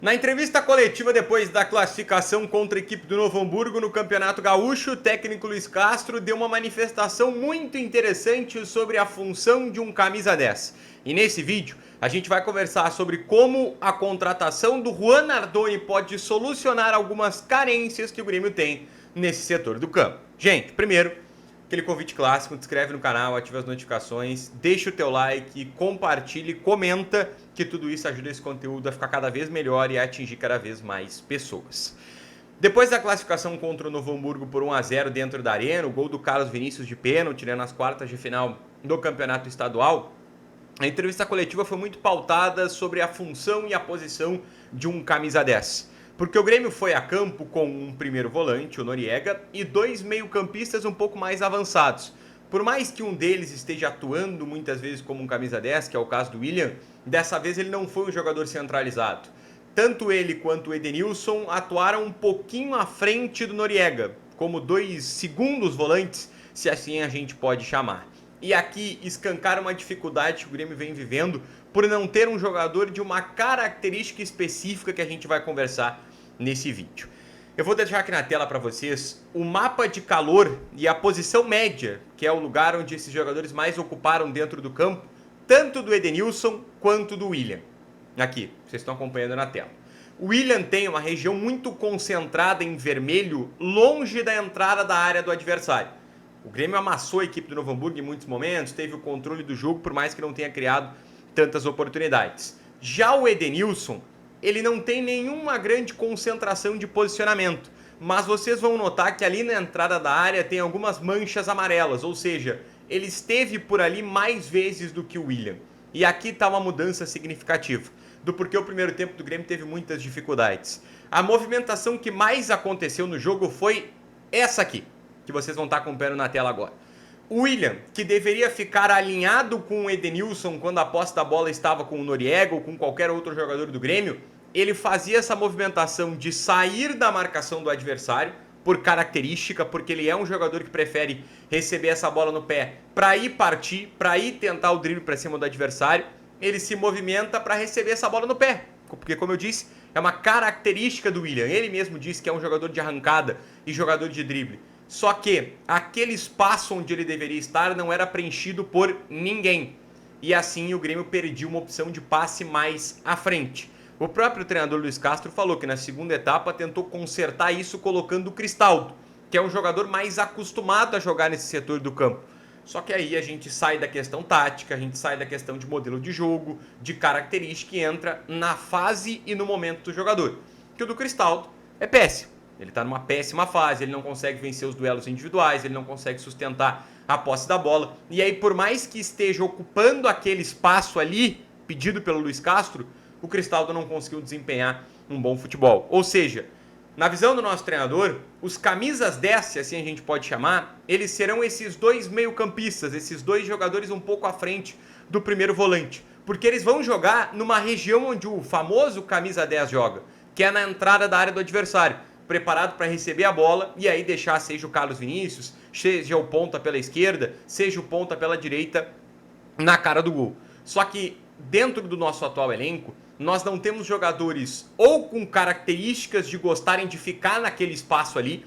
Na entrevista coletiva depois da classificação contra a equipe do Novo Hamburgo no Campeonato Gaúcho, o técnico Luis Castro deu uma manifestação muito interessante sobre a função de um camisa 10. E nesse vídeo a gente vai conversar sobre como a contratação do Juan Nardoni pode solucionar algumas carências que o Grêmio tem nesse setor do campo. Gente, primeiro, aquele convite clássico, te inscreve no canal, ativa as notificações, deixa o teu like, compartilha e comenta, que tudo isso ajuda esse conteúdo a ficar cada vez melhor e a atingir cada vez mais pessoas. Depois da classificação contra o Novo Hamburgo por 1-0 dentro da arena, o gol do Carlos Vinícius de pênalti, nas quartas de final do campeonato estadual, a entrevista coletiva foi muito pautada sobre a função e a posição de um camisa 10. Porque o Grêmio foi a campo com um primeiro volante, o Noriega, e dois meio-campistas um pouco mais avançados. Por mais que um deles esteja atuando muitas vezes como um camisa 10, que é o caso do William, dessa vez ele não foi um jogador centralizado. Tanto ele quanto o Edenilson atuaram um pouquinho à frente do Noriega, como dois segundos volantes, se assim a gente pode chamar. E aqui escancar uma dificuldade que o Grêmio vem vivendo por não ter um jogador de uma característica específica que a gente vai conversar nesse vídeo. Eu vou deixar aqui na tela para vocês o mapa de calor e a posição média, que é o lugar onde esses jogadores mais ocuparam dentro do campo, tanto do Edenilson quanto do William. Aqui, vocês estão acompanhando na tela. O William tem uma região muito concentrada em vermelho, longe da entrada da área do adversário. O Grêmio amassou a equipe do Novo Hamburgo em muitos momentos, teve o controle do jogo, por mais que não tenha criado tantas oportunidades. Já o Edenilson, ele não tem nenhuma grande concentração de posicionamento, mas vocês vão notar que ali na entrada da área tem algumas manchas amarelas, ou seja, ele esteve por ali mais vezes do que o William. E aqui está uma mudança significativa, do porquê o primeiro tempo do Grêmio teve muitas dificuldades. A movimentação que mais aconteceu no jogo foi essa aqui, que vocês vão estar acompanhando na tela agora. O William, que deveria ficar alinhado com o Edenilson quando a posse da bola estava com o Noriega ou com qualquer outro jogador do Grêmio, ele fazia essa movimentação de sair da marcação do adversário, por característica, porque ele é um jogador que prefere receber essa bola no pé para ir partir, para ir tentar o drible para cima do adversário. Ele se movimenta para receber essa bola no pé, porque, como eu disse, é uma característica do William. Ele mesmo disse que é um jogador de arrancada e jogador de drible. Só que aquele espaço onde ele deveria estar não era preenchido por ninguém. E assim o Grêmio perdia uma opção de passe mais à frente. O próprio treinador Luis Castro falou que na segunda etapa tentou consertar isso colocando o Cristaldo, que é um jogador mais acostumado a jogar nesse setor do campo. Só que aí a gente sai da questão tática, a gente sai da questão de modelo de jogo, de característica e entra na fase e no momento do jogador. Que o do Cristaldo é péssimo. Ele está numa péssima fase, ele não consegue vencer os duelos individuais, ele não consegue sustentar a posse da bola. E aí, por mais que esteja ocupando aquele espaço ali, pedido pelo Luis Castro, o Cristaldo não conseguiu desempenhar um bom futebol. Ou seja, na visão do nosso treinador, os camisas 10, se assim a gente pode chamar, eles serão esses dois meio-campistas, esses dois jogadores um pouco à frente do primeiro volante. Porque eles vão jogar numa região onde o famoso camisa 10 joga, que é na entrada da área do adversário, preparado para receber a bola e aí deixar seja o Carlos Vinícius, seja o ponta pela esquerda, seja o ponta pela direita na cara do gol. Só que dentro do nosso atual elenco, nós não temos jogadores ou com características de gostarem de ficar naquele espaço ali.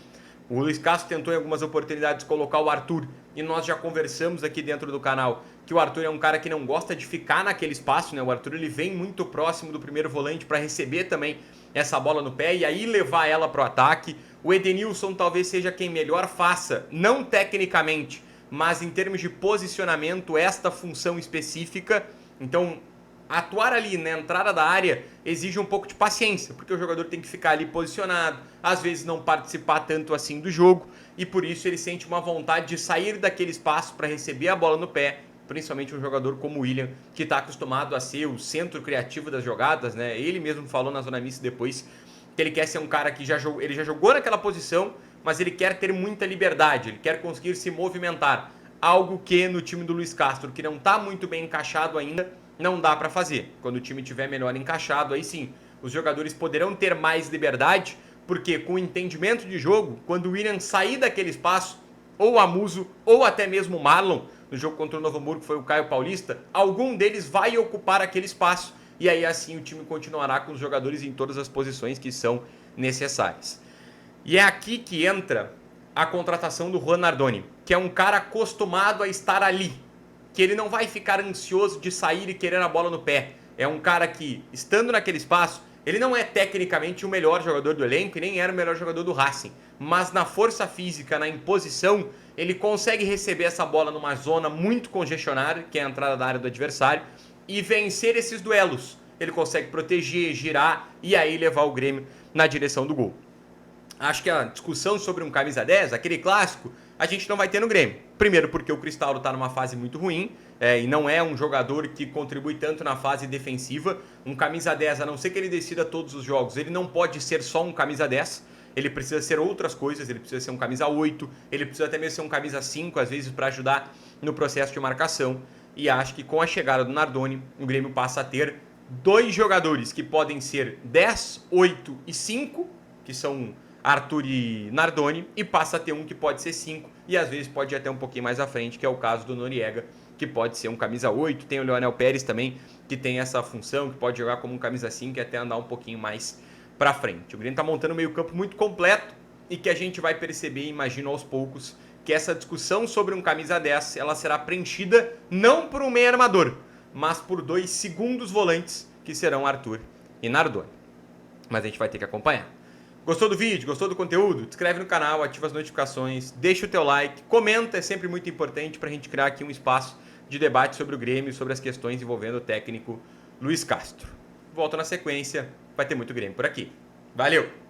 O Luis Castro tentou em algumas oportunidades colocar o Arthur e nós já conversamos aqui dentro do canal que o Arthur é um cara que não gosta de ficar naquele espaço, né? O Arthur ele vem muito próximo do primeiro volante para receber também essa bola no pé e aí levar ela para o ataque. O Edenilson talvez seja quem melhor faça, não tecnicamente, mas em termos de posicionamento, esta função específica. Então, atuar ali na entrada da área exige um pouco de paciência, porque o jogador tem que ficar ali posicionado, às vezes não participar tanto assim do jogo, e por isso ele sente uma vontade de sair daquele espaço para receber a bola no pé, principalmente um jogador como o William, que está acostumado a ser o centro criativo das jogadas, né? Ele mesmo falou na zona mista depois que ele quer ser um cara que ele já jogou naquela posição, mas ele quer ter muita liberdade, ele quer conseguir se movimentar, algo que no time do Luis Castro, que não está muito bem encaixado ainda, não dá para fazer. Quando o time estiver melhor encaixado, aí sim, os jogadores poderão ter mais liberdade, porque com o entendimento de jogo, quando o William sair daquele espaço, ou o Amuso, ou até mesmo o Marlon, no jogo contra o Novo Hamburgo foi o Caio Paulista, algum deles vai ocupar aquele espaço e aí assim o time continuará com os jogadores em todas as posições que são necessárias. E é aqui que entra a contratação do Juan Nardoni, que é um cara acostumado a estar ali, que ele não vai ficar ansioso de sair e querer a bola no pé. É um cara que, estando naquele espaço, ele não é tecnicamente o melhor jogador do elenco e nem era o melhor jogador do Racing, mas na força física, na imposição, ele consegue receber essa bola numa zona muito congestionada, que é a entrada da área do adversário, e vencer esses duelos. Ele consegue proteger, girar e aí levar o Grêmio na direção do gol. Acho que a discussão sobre um camisa 10, aquele clássico, a gente não vai ter no Grêmio. Primeiro porque o Cristaldo está numa fase muito ruim e não é um jogador que contribui tanto na fase defensiva. Um camisa 10, a não ser que ele decida todos os jogos, ele não pode ser só um camisa 10. Ele precisa ser outras coisas, ele precisa ser um camisa 8, ele precisa até mesmo ser um camisa 5, às vezes para ajudar no processo de marcação. E acho que com a chegada do Nardoni, o Grêmio passa a ter 2 jogadores que podem ser 10, 8 e 5, que são Arthur e Nardoni, e passa a ter um que pode ser 5 e às vezes pode ir até um pouquinho mais à frente, que é o caso do Noriega, que pode ser um camisa 8, tem o Leonel Pérez também, que tem essa função, que pode jogar como um camisa 5 e até andar um pouquinho mais para frente. O Grêmio está montando um meio-campo muito completo e que a gente vai perceber, imagino aos poucos, que essa discussão sobre um camisa 10, ela será preenchida não por um meio armador, mas por 2 segundos volantes, que serão Arthur e Nardoni. Mas a gente vai ter que acompanhar. Gostou do vídeo? Gostou do conteúdo? Te inscreve no canal, ativa as notificações, deixa o teu like, comenta, é sempre muito importante para a gente criar aqui um espaço de debate sobre o Grêmio, sobre as questões envolvendo o técnico Luiz Castro. Volto na sequência, vai ter muito Grêmio por aqui. Valeu!